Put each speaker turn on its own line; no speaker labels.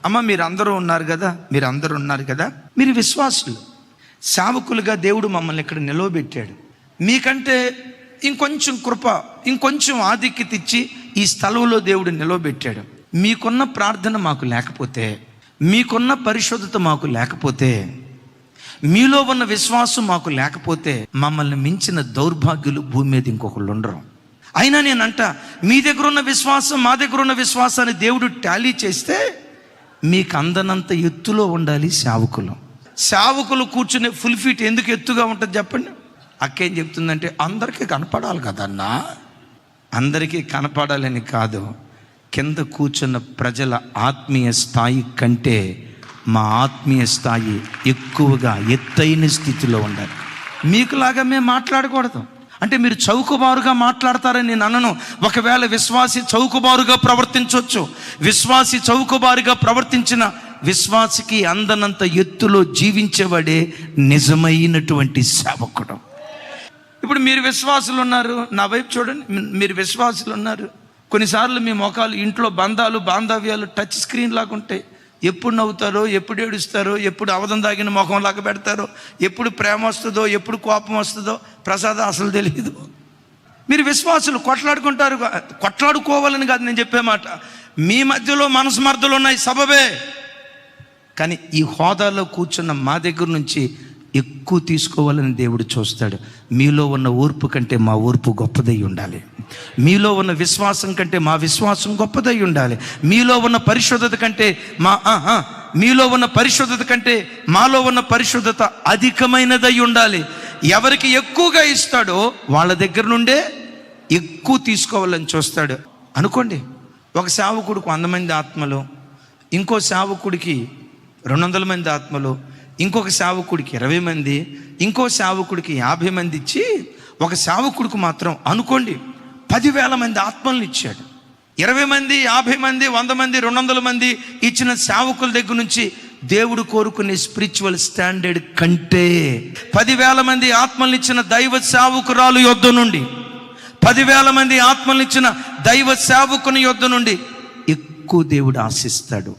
అమ్మ మీరందరూ ఉన్నారు కదా, మీరు విశ్వాసులు, సేవకులుగా దేవుడు మమ్మల్ని ఇక్కడ నిలవబెట్టాడు. మీకంటే ఇంకొంచెం కృప, ఇంకొంచెం ఆధిక్యత ఇచ్చి ఈ స్థలంలో దేవుడు నిలవబెట్టాడు. మీకున్న ప్రార్థన మాకు లేకపోతే, మీకున్న పరిశుద్ధత మాకు లేకపోతే, మీలో ఉన్న విశ్వాసం మాకు లేకపోతే, మమ్మల్ని మించిన దౌర్భాగ్యులు భూమి మీద ఇంకొకళ్ళు ఉండరు. అయినా నేనంట, మీ దగ్గర ఉన్న విశ్వాసం మా దగ్గర ఉన్న విశ్వాసాన్ని దేవుడు టాలీ చేస్తే మీకు అందనంత ఎత్తులో ఉండాలి సేవకులు. సేవకులు కూర్చునే ఫుల్ ఫీట్ ఎందుకు ఎత్తుగా ఉంటుంది చెప్పండి? అక్కేం చెప్తుందంటే, అందరికీ కనపడాలి కదన్నా. అందరికీ కనపడాలని కాదు, కింద కూర్చున్న ప్రజల ఆత్మీయ స్థాయి కంటే మా ఆత్మీయ స్థాయి ఎక్కువగా ఎత్తైన స్థితిలో ఉండాలి. మీకులాగా మేము మాట్లాడకూడదు. అంటే మీరు చౌకబారుగా మాట్లాడతారని నేను అనను. ఒకవేళ విశ్వాసి చౌకబారుగా ప్రవర్తించవచ్చు. విశ్వాసి చౌకబారుగా ప్రవర్తించిన విశ్వాసికి అందనంత ఎత్తులో జీవించేవాడే నిజమైనటువంటి సేవకుడు. ఇప్పుడు మీరు విశ్వాసులు ఉన్నారు, నా వైపు చూడండి, మీరు విశ్వాసులు ఉన్నారు. కొన్నిసార్లు మీ ముఖాలు ఇంట్లో బాంధవ్యాలు టచ్ స్క్రీన్ లాగా ఉంటాయి. ఎప్పుడు నవ్వుతారో, ఎప్పుడు ఏడుస్తారో, ఎప్పుడు అవధం దాగిన ముఖం లాగా పెడతారో, ఎప్పుడు ప్రేమ వస్తుందో, ఎప్పుడు కోపం వస్తుందో ప్రసాదం అసలు తెలియదు. మీరు విశ్వాసులు కొట్లాడుకుంటారు. కొట్లాడుకోవాలని కాదు నేను చెప్పే మాట, మీ మధ్యలో మనస్మర్థలు ఉన్నాయి, సబబే. కానీ ఈ హోదాలో కూర్చున్న మా దగ్గర నుంచి ఎక్కువ తీసుకోవాలని దేవుడు చూస్తాడు. మీలో ఉన్న ఓర్పు కంటే మా ఓర్పు గొప్పదై ఉండాలి. మీలో ఉన్న విశ్వాసం కంటే మా విశ్వాసం గొప్పదై ఉండాలి. మీలో ఉన్న పరిశుద్ధత కంటే మీలో ఉన్న పరిశుద్ధత కంటే మాలో ఉన్న పరిశుద్ధత అధికమైనదై ఉండాలి. ఎవరికి ఎక్కువగా ఇస్తాడో వాళ్ళ దగ్గర నుండే ఎక్కువ తీసుకోవాలని చూస్తాడు. అనుకోండి, ఒక సేవకుడికి 100 మంది ఆత్మలు, ఇంకో సేవకుడికి 200 మంది ఆత్మలు, ఇంకొక సేవకుడికి 20 మంది, ఇంకో సేవకుడికి 50 మంది ఇచ్చి, ఒక సేవకుడికి మాత్రం అనుకోండి 10,000 మంది ఆత్మలను ఇచ్చాడు. 20 మంది, 50 మంది, 100 మంది, 200 మంది ఇచ్చిన సేవకుల దగ్గర నుంచి దేవుడు కోరుకునే స్పిరిచువల్ స్టాండర్డ్ కంటే 10,000 మంది ఆత్మలను ఇచ్చిన దైవ సేవకురాలు యొద్ద నుండి, 10,000 మంది ఆత్మలను ఇచ్చిన దైవ సేవకుని యొద్ద నుండి ఎక్కువ దేవుడు ఆశిస్తాడు.